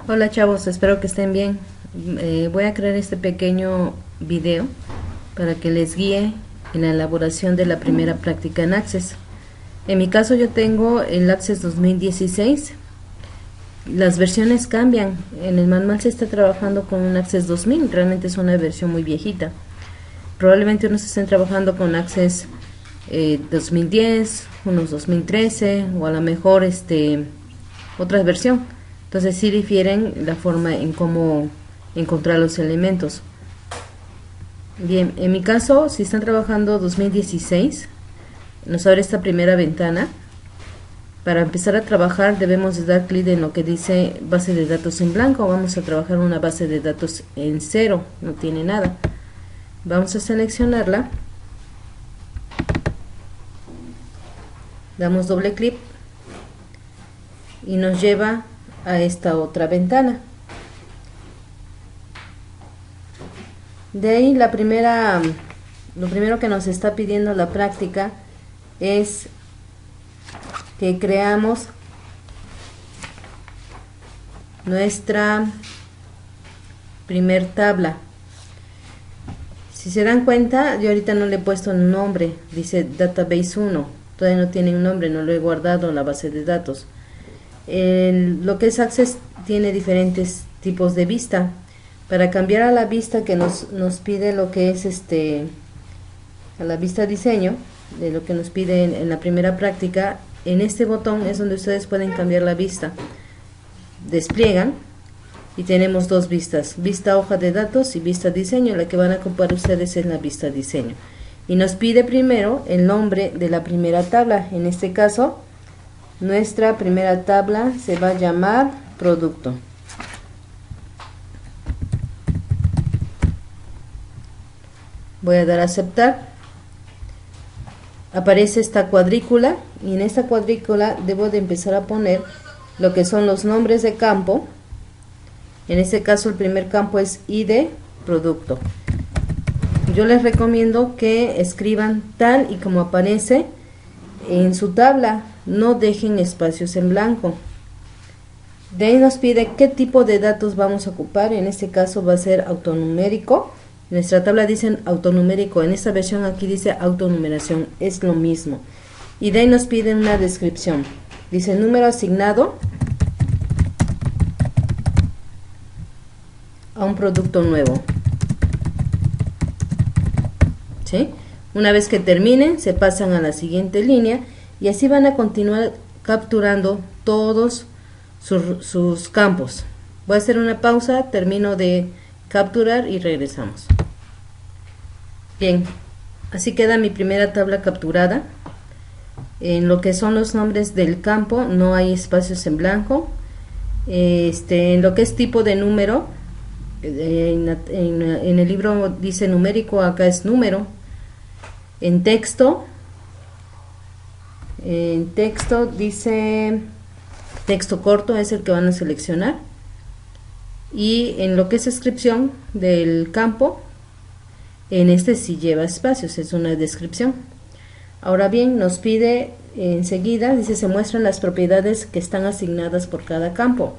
Hola chavos, espero que estén bien. Voy a crear este pequeño video para que les guíe en la elaboración de la primera práctica en Access. En mi caso yo tengo el Access 2016. Las versiones cambian. En el manual se está trabajando con un Access 2000, realmente es una versión muy viejita. Probablemente unos estén trabajando con Access 2010, unos 2013 o a lo mejor otra versión. Entonces sí difieren la forma en cómo encontrar los elementos. Bien, en mi caso, si están trabajando 2016, nos abre esta primera ventana. Para empezar a trabajar debemos de dar clic en lo que dice base de datos en blanco. Vamos a trabajar una base de datos en cero, no tiene nada. Vamos a seleccionarla. Damos doble clic y nos lleva a esta otra ventana. De ahí lo primero que nos está pidiendo la práctica es que creamos nuestra primer tabla. Si se dan cuenta, yo ahorita no le he puesto un nombre, dice database 1, todavía no tiene un nombre, no lo he guardado en la base de datos. Lo que es Access tiene diferentes tipos de vista. Para cambiar a la vista que nos pide lo que es a la vista diseño, de lo que nos pide en la primera práctica, en este botón es donde ustedes pueden cambiar la vista. Despliegan y tenemos dos vistas, vista hoja de datos y vista diseño. La que van a ocupar ustedes es la vista diseño, y nos pide primero el nombre de la primera tabla. En este caso nuestra primera tabla se va a llamar producto. Voy a dar a aceptar. Aparece esta cuadrícula y en esta cuadrícula debo de empezar a poner lo que son los nombres de campo. En este caso el primer campo es ID producto. Yo les recomiendo que escriban tal y como aparece en su tabla, no dejen espacios en blanco. De ahí nos pide qué tipo de datos vamos a ocupar. En este caso va a ser autonumérico. Nuestra tabla dice autonumérico, en esta versión aquí dice autonumeración, es lo mismo. Y de ahí nos piden una descripción. Dice número asignado a un producto nuevo. ¿Sí? Una vez que terminen, se pasan a la siguiente línea y así van a continuar capturando todos sus campos. Voy a hacer una pausa, termino de capturar y regresamos. Bien, así queda mi primera tabla capturada. En lo que son los nombres del campo no hay espacios en blanco. En lo que es tipo de número, en el libro dice numérico, acá es número. En texto dice texto corto, es el que van a seleccionar. Y en lo que es descripción del campo, en este sí lleva espacios, es una descripción. Ahora bien, nos pide enseguida, dice se muestran las propiedades que están asignadas por cada campo.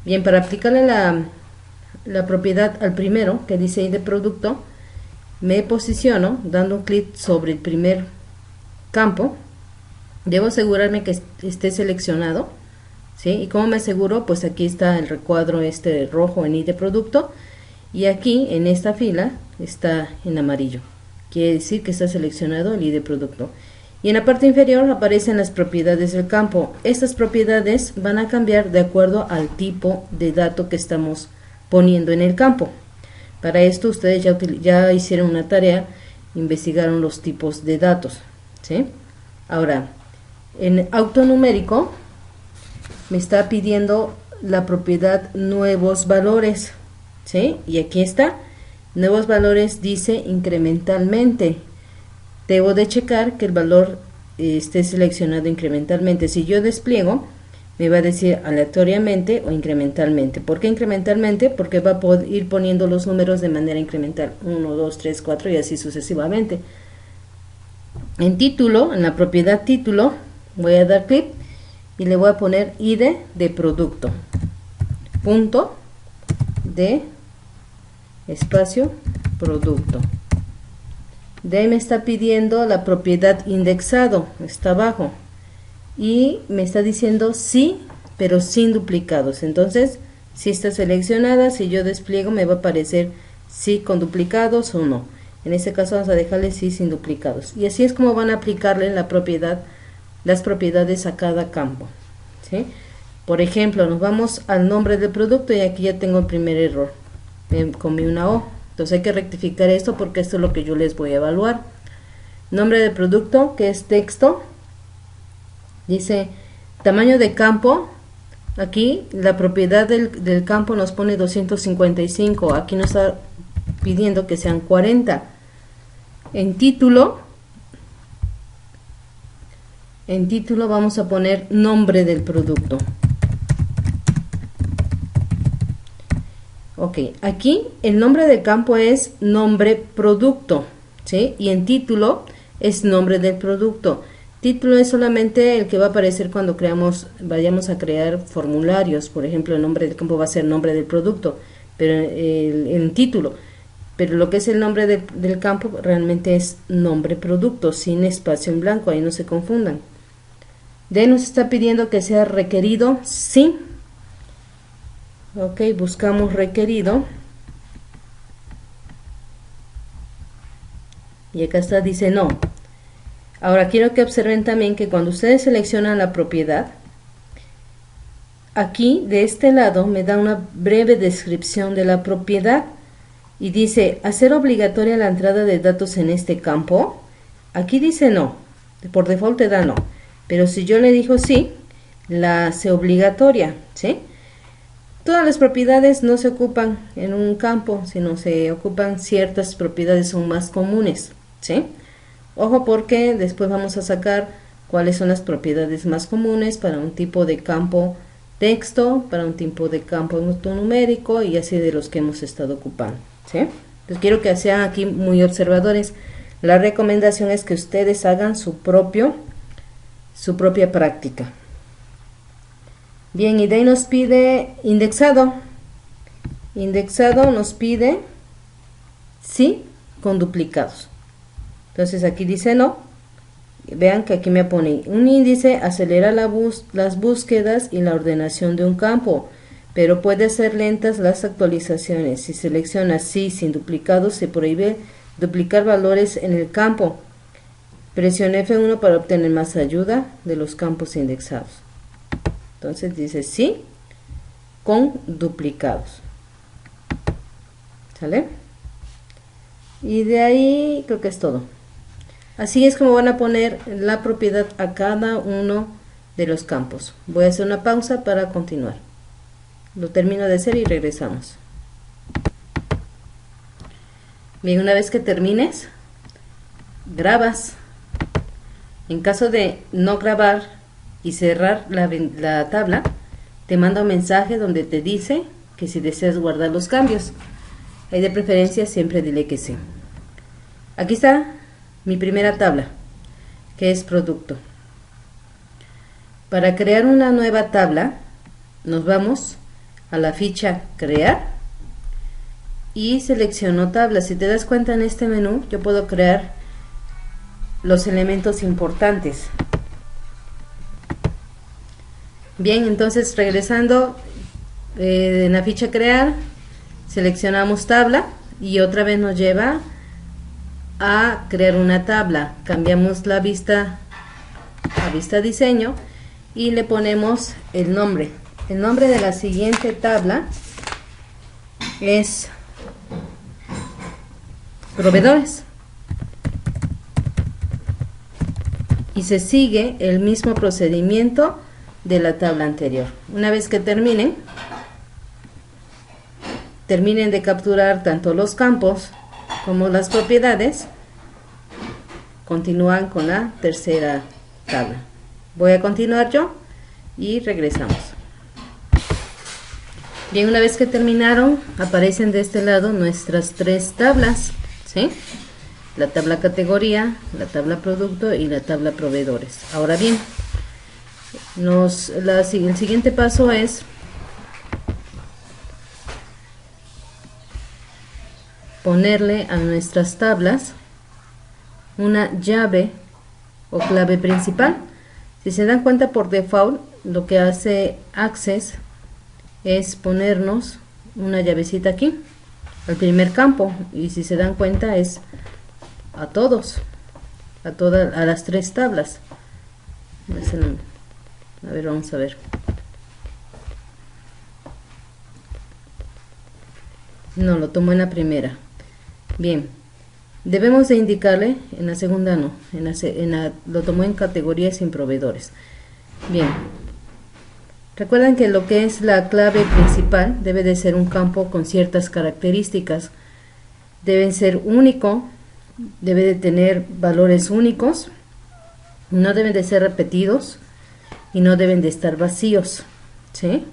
Bien, para aplicarle la propiedad al primero, que dice ID producto, me posiciono dando clic sobre el primer campo. Debo asegurarme que esté seleccionado, ¿sí? Y como me aseguro, pues aquí está el recuadro rojo en ID producto, y aquí en esta fila está en amarillo, quiere decir que está seleccionado el ID producto. Y en la parte inferior aparecen las propiedades del campo. Estas propiedades van a cambiar de acuerdo al tipo de dato que estamos poniendo en el campo. Para esto ustedes ya hicieron una tarea, investigaron los tipos de datos, ¿sí? Ahora, en autonumérico me está pidiendo la propiedad nuevos valores, ¿sí? Y aquí está, nuevos valores dice incrementalmente. Debo de checar que el valor esté seleccionado incrementalmente. Si yo despliego, me va a decir aleatoriamente o incrementalmente. ¿Por qué incrementalmente? Porque va a ir poniendo los números de manera incremental, 1, 2, 3, 4 y así sucesivamente. En título, en la propiedad título, voy a dar clic y le voy a poner ID de producto, punto de espacio producto. De ahí me está pidiendo la propiedad indexado, está abajo, y me está diciendo sí, pero sin duplicados. Entonces, si está seleccionada, si yo despliego me va a aparecer sí con duplicados o no. En este caso vamos a dejarle sí sin duplicados. Y así es como van a aplicarle las propiedades a cada campo, ¿sí? Por ejemplo, nos vamos al nombre del producto y aquí ya tengo el primer error. Me comí una O. Entonces hay que rectificar esto porque esto es lo que yo les voy a evaluar. Nombre del producto, que es texto. Dice tamaño de campo. Aquí la propiedad del campo nos pone 255. Aquí nos está pidiendo que sean 40. En título vamos a poner nombre del producto. Ok, aquí el nombre del campo es nombre producto, ¿sí? Y en título es nombre del producto. Título es solamente el que va a aparecer cuando vayamos a crear formularios. Por ejemplo, el nombre del campo va a ser nombre del producto, pero en título. Pero lo que es el nombre del campo realmente es nombre producto, sin espacio en blanco, ahí no se confundan. De ahí nos está pidiendo que sea requerido, sí. Ok, buscamos requerido. Y acá está, dice no. Ahora quiero que observen también que cuando ustedes seleccionan la propiedad, aquí de este lado me da una breve descripción de la propiedad y dice hacer obligatoria la entrada de datos en este campo. Aquí dice no, por default te da no, pero si yo le digo sí, la hace obligatoria, ¿sí? Todas las propiedades no se ocupan en un campo, sino se ocupan ciertas propiedades, son más comunes, ¿sí? Ojo porque después vamos a sacar cuáles son las propiedades más comunes para un tipo de campo texto, para un tipo de campo numérico y así de los que hemos estado ocupando, ¿sí? Entonces quiero que sean aquí muy observadores. La recomendación es que ustedes hagan su propia práctica. Bien, y de ahí nos pide indexado. Indexado nos pide sí con duplicados. Entonces aquí dice no. Vean que aquí me pone un índice, acelera las búsquedas y la ordenación de un campo, pero puede hacer lentas las actualizaciones. Si selecciona sí sin duplicados, se prohíbe duplicar valores en el campo. Presione F1 para obtener más ayuda de los campos indexados. Entonces dice sí con duplicados. ¿Sale? Y de ahí creo que es todo. Así es como van a poner la propiedad a cada uno de los campos. Voy a hacer una pausa para continuar. Lo termino de hacer y regresamos. Bien, una vez que termines, grabas. En caso de no grabar y cerrar la tabla, te manda un mensaje donde te dice que si deseas guardar los cambios. Ahí de preferencia siempre dile que sí. Aquí está mi primera tabla, que es producto. Para crear una nueva tabla, nos vamos a la ficha crear y selecciono tabla. Si te das cuenta, en este menú yo puedo crear los elementos importantes. Bien, entonces regresando en la ficha crear, seleccionamos tabla y otra vez nos lleva a crear una tabla. Cambiamos la vista a vista diseño y le ponemos el nombre. El nombre de la siguiente tabla es proveedores. Y se sigue el mismo procedimiento de la tabla anterior. Una vez que terminen de capturar tanto los campos como las propiedades, continúan con la tercera tabla. Voy a continuar yo y regresamos. Bien, una vez que terminaron, aparecen de este lado nuestras tres tablas, ¿sí? La tabla categoría, la tabla producto y la tabla proveedores. Ahora bien, el siguiente paso es ponerle a nuestras tablas una llave o clave principal. Si se dan cuenta, por default lo que hace Access es ponernos una llavecita aquí al primer campo, y si se dan cuenta es a las tres tablas. A ver, vamos a ver. No, lo tomo en la primera. Bien, debemos de indicarle, en la segunda no, lo tomó en categorías sin proveedores. Bien, recuerden que lo que es la clave principal debe de ser un campo con ciertas características. Debe ser único, debe de tener valores únicos, no deben de ser repetidos y no deben de estar vacíos, ¿sí?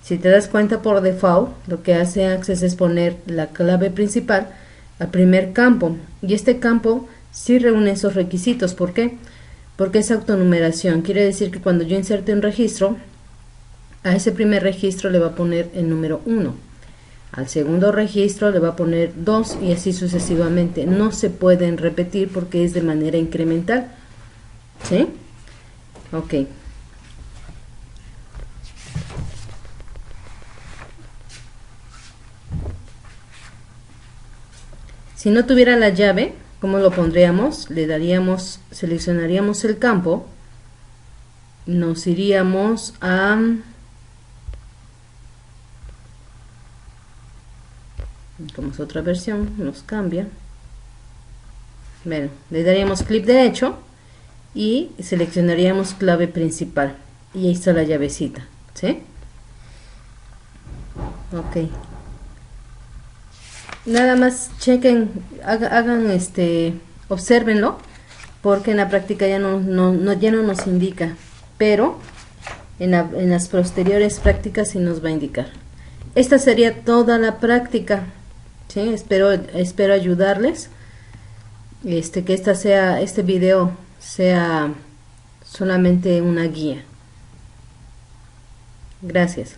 Si te das cuenta, por default lo que hace Access es poner la clave principal al primer campo, y este campo sí reúne esos requisitos. ¿Por qué? Porque es autonumeración. Quiere decir que cuando yo inserte un registro, a ese primer registro le va a poner el número 1, al segundo registro le va a poner 2 y así sucesivamente. No se pueden repetir porque es de manera incremental, ¿sí? Ok. Si no tuviera la llave, ¿cómo lo pondríamos? Seleccionaríamos el campo, nos iríamos a como es otra versión, nos cambia. Bueno, le daríamos clic derecho y seleccionaríamos clave principal, y ahí está la llavecita, ¿sí? Ok. Nada más chequen, hagan obsérvenlo, porque en la práctica ya no nos indica, pero en las posteriores prácticas sí nos va a indicar. Esta sería toda la práctica, ¿sí? Espero ayudarles, que este video sea solamente una guía. Gracias.